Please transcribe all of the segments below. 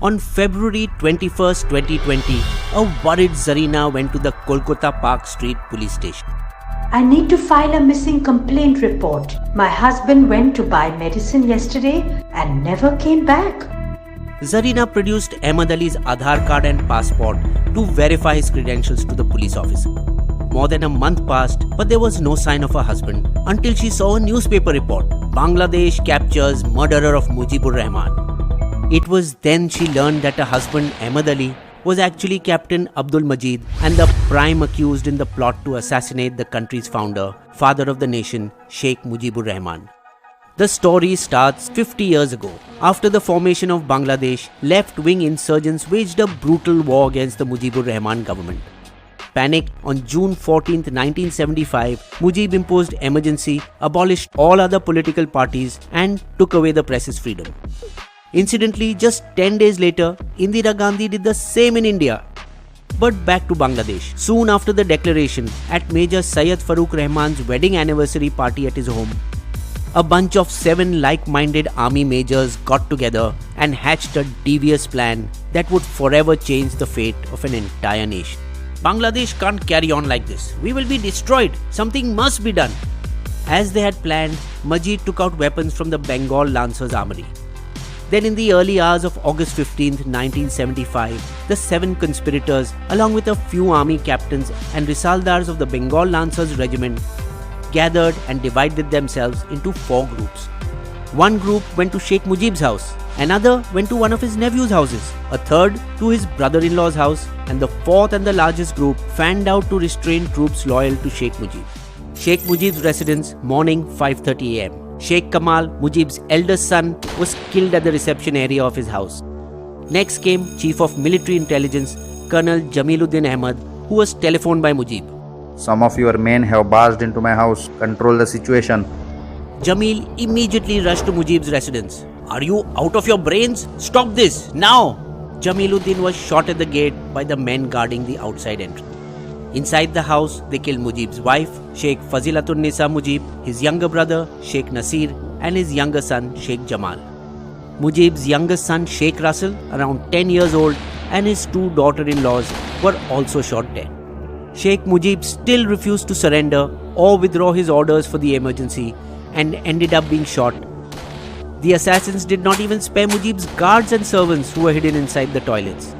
On February 21st, 2020, a worried Zarina went to the Kolkata Park Street police station. I need to file a missing complaint report. My husband went to buy medicine yesterday and never came back. Zarina produced Ahmed Ali's Aadhaar card and passport to verify his credentials to the police officer. More than a month passed, but there was no sign of her husband until she saw a newspaper report. Bangladesh captures murderer of Mujibur Rahman. It was then she learned that her husband Ahmed Ali was actually Captain Abdul Majid and the prime accused in the plot to assassinate the country's founder, father of the nation, Sheikh Mujibur Rahman. The story starts 50 years ago. After the formation of Bangladesh, left-wing insurgents waged a brutal war against the Mujibur Rahman government. Panicked, on June 14, 1975, Mujib imposed emergency, abolished all other political parties and took away the press's freedom. Incidentally, just 10 days later, Indira Gandhi did the same in India. But back to Bangladesh. Soon after the declaration, at Major Syed Farooq Rahman's wedding anniversary party at his home, a bunch of 7 like-minded army majors got together and hatched a devious plan that would forever change the fate of an entire nation. Bangladesh can't carry on like this. We will be destroyed. Something must be done. As they had planned, Majid took out weapons from the Bengal Lancers armory. Then in the early hours of August 15, 1975, the 7 conspirators, along with a few army captains and Risaldars of the Bengal Lancers regiment, gathered and divided themselves into 4 groups. One group went to Sheikh Mujib's house, another went to one of his nephew's houses, a third to his brother-in-law's house, and the 4th and the largest group fanned out to restrain troops loyal to Sheikh Mujib. Sheikh Mujib's residence, morning 5:30 am. Sheikh Kamal, Mujib's eldest son, was killed at the reception area of his house. Next came Chief of Military Intelligence, Colonel Jamiluddin Ahmed, who was telephoned by Mujib. Some of your men have barged into my house. Control the situation. Jamil immediately rushed to Mujib's residence. Are you out of your brains? Stop this, now! Jamiluddin was shot at the gate by the men guarding the outside entrance. Inside the house, they killed Mujib's wife, Sheikh Fazilatun Nisa Mujib, his younger brother, Sheikh Nasir, and his younger son, Sheikh Jamal. Mujib's youngest son, Sheikh Russell, around 10 years old, and his 2 daughter-in-laws were also shot dead. Sheikh Mujib still refused to surrender or withdraw his orders for the emergency and ended up being shot. The assassins did not even spare Mujib's guards and servants who were hidden inside the toilets.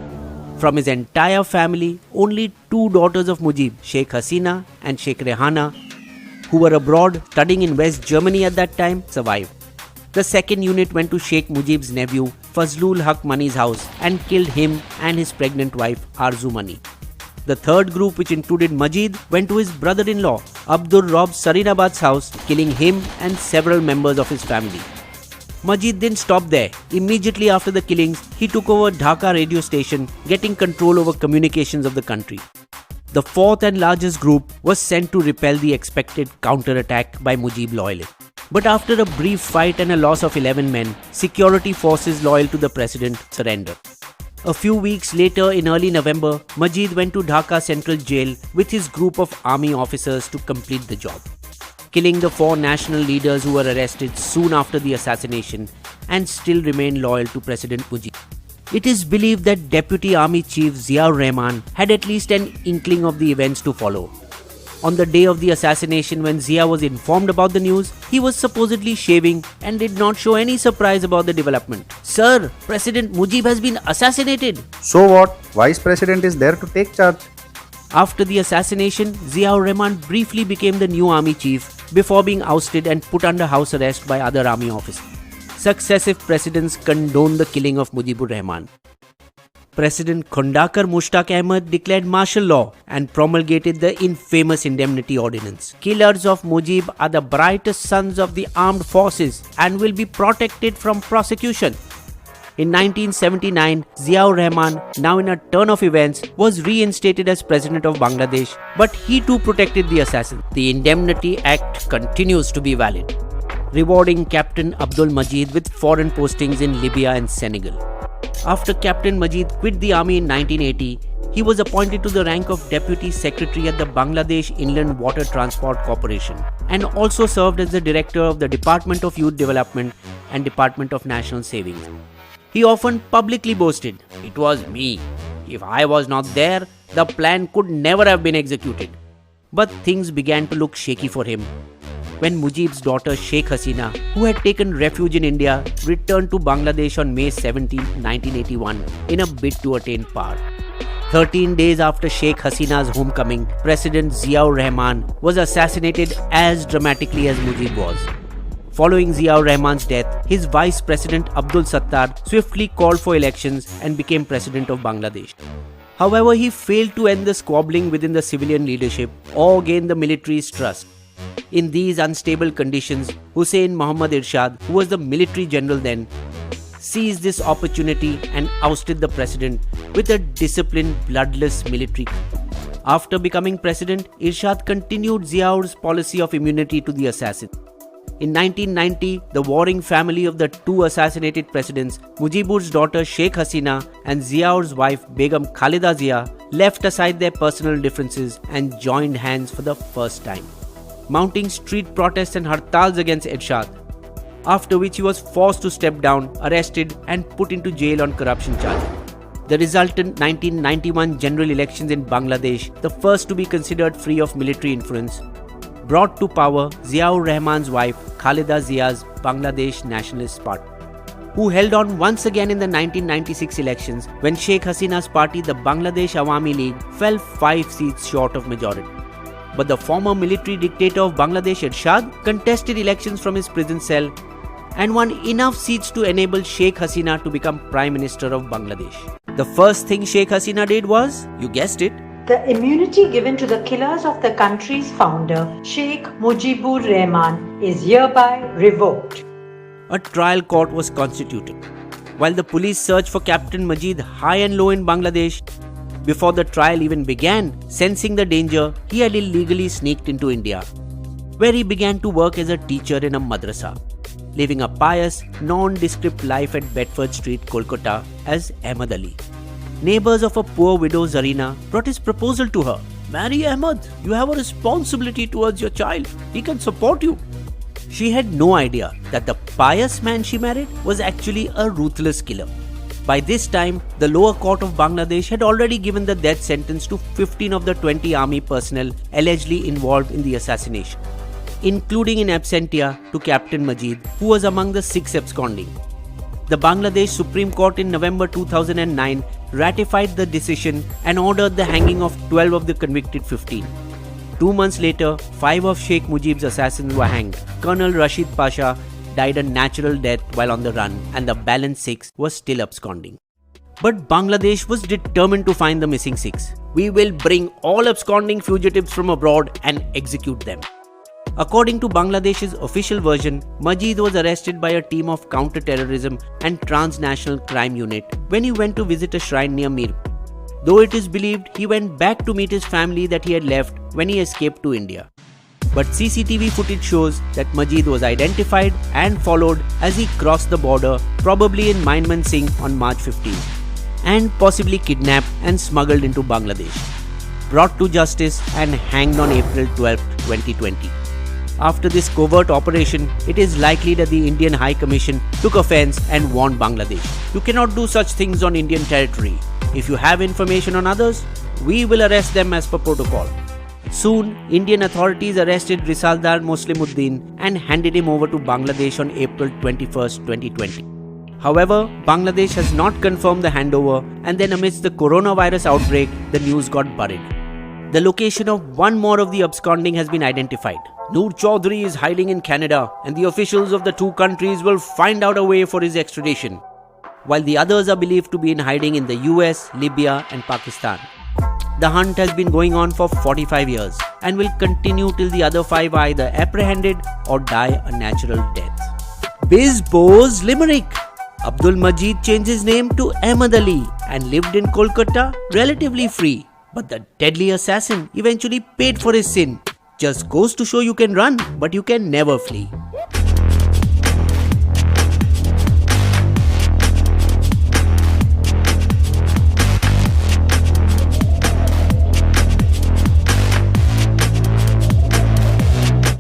From his entire family, only 2 daughters of Mujib, Sheikh Hasina and Sheikh Rehana, who were abroad studying in West Germany at that time, survived. The second unit went to Sheikh Mujib's nephew, Fazlul Haq Mani's house and killed him and his pregnant wife, Arzu Mani. The third group, which included Majid, went to his brother-in-law, Abdur Rob Sarinabad's house, killing him and several members of his family. Majid didn't stop there. Immediately after the killings, he took over Dhaka radio station, getting control over communications of the country. The 4th and largest group was sent to repel the expected counterattack by Mujib loyalists. But after a brief fight and a loss of 11 men, security forces loyal to the president surrendered. A few weeks later, in early November, Majid went to Dhaka Central Jail with his group of army officers to complete the job, killing the 4 national leaders who were arrested soon after the assassination and still remain loyal to President Mujib. It is believed that Deputy Army Chief Ziaur Rahman had at least an inkling of the events to follow. On the day of the assassination, when Zia was informed about the news, he was supposedly shaving and did not show any surprise about the development. Sir, President Mujib has been assassinated. So what? Vice President is there to take charge. After the assassination, Ziaur Rahman briefly became the new army chief before being ousted and put under house arrest by other army officers. Successive presidents condoned the killing of Mujibur Rahman. President Khondakar Mushtaq Ahmed declared martial law and promulgated the infamous Indemnity Ordinance. Killers of Mujib are the brightest sons of the armed forces and will be protected from prosecution. In 1979, Ziaur Rahman, now in a turn of events, was reinstated as President of Bangladesh, but he too protected the assassin. The Indemnity Act continues to be valid, rewarding Captain Abdul Majid with foreign postings in Libya and Senegal. After Captain Majid quit the army in 1980, he was appointed to the rank of Deputy Secretary at the Bangladesh Inland Water Transport Corporation and also served as the Director of the Department of Youth Development and Department of National Savings. He often publicly boasted, "It was me. If I was not there, the plan could never have been executed." But things began to look shaky for him when Mujib's daughter Sheikh Hasina, who had taken refuge in India, returned to Bangladesh on May 17, 1981 in a bid to attain power. 13 days after Sheikh Hasina's homecoming, President Ziaur Rahman was assassinated as dramatically as Mujib was. Following Ziaur Rahman's death, his vice president Abdul Sattar swiftly called for elections and became president of Bangladesh. However, he failed to end the squabbling within the civilian leadership or gain the military's trust. In these unstable conditions, Hussein Muhammad Irshad, who was the military general then, seized this opportunity and ousted the president with a disciplined, bloodless military coup. After becoming president, Irshad continued Ziaur's policy of immunity to the assassin. In 1990, the warring family of the two assassinated presidents, Mujibur's daughter Sheikh Hasina and Ziaur's wife Begum Khalida Zia, left aside their personal differences and joined hands for the first time, mounting street protests and hartals against Irshad, after which he was forced to step down, arrested and put into jail on corruption charges. The resultant 1991 general elections in Bangladesh, the first to be considered free of military influence, brought to power Ziaur Rahman's wife Khalida Zia's Bangladesh Nationalist Party, who held on once again in the 1996 elections when Sheikh Hasina's party, the Bangladesh Awami League, fell 5 seats short of majority. But the former military dictator of Bangladesh, Irshad, contested elections from his prison cell and won enough seats to enable Sheikh Hasina to become Prime Minister of Bangladesh. The first thing Sheikh Hasina did was, you guessed it, The immunity given to the killers of the country's founder, Sheikh Mujibur Rahman, is hereby revoked. A trial court was constituted. While the police searched for Captain Majid high and low in Bangladesh, before the trial even began, sensing the danger, he had illegally sneaked into India, where he began to work as a teacher in a madrasa, living a pious, nondescript life at Bedford Street, Kolkata as Ahmad Ali. Neighbors of a poor widow Zarina brought his proposal to her. "Marry Ahmad, you have a responsibility towards your child. He can support you." She had no idea that the pious man she married was actually a ruthless killer. By this time, the lower court of Bangladesh had already given the death sentence to 15 of the 20 army personnel allegedly involved in the assassination, including in absentia to Captain Majid, who was among the 6 absconding. The Bangladesh Supreme Court in November 2009 ratified the decision and ordered the hanging of 12 of the convicted 15. 2 months later, 5 of Sheikh Mujib's assassins were hanged. Colonel Rashid Pasha died a natural death while on the run, and the balance 6 were still absconding. But Bangladesh was determined to find the missing 6. "We will bring all absconding fugitives from abroad and execute them." According to Bangladesh's official version, Majid was arrested by a team of counter-terrorism and transnational crime unit when he went to visit a shrine near Mir. Though it is believed he went back to meet his family that he had left when he escaped to India. But CCTV footage shows that Majid was identified and followed as he crossed the border, probably in Maiman Singh on March 15, and possibly kidnapped and smuggled into Bangladesh, brought to justice and hanged on April 12, 2020. After this covert operation, it is likely that the Indian High Commission took offense and warned Bangladesh, "You cannot do such things on Indian territory. If you have information on others, we will arrest them as per protocol." Soon, Indian authorities arrested Risaldar Muslimuddin and handed him over to Bangladesh on April 21, 2020. However, Bangladesh has not confirmed the handover, and then amidst the coronavirus outbreak, the news got buried. The location of one more of the absconding has been identified. Noor Chaudhary is hiding in Canada, and the officials of the 2 countries will find out a way for his extradition, while the others are believed to be in hiding in the US, Libya and Pakistan. The hunt has been going on for 45 years and will continue till the other 5 are either apprehended or die a natural death. Bizbo's Limerick. Abdul Majid changed his name to Ahmad Ali and lived in Kolkata relatively free. But the deadly assassin eventually paid for his sin. Just goes to show you can run, but you can never flee.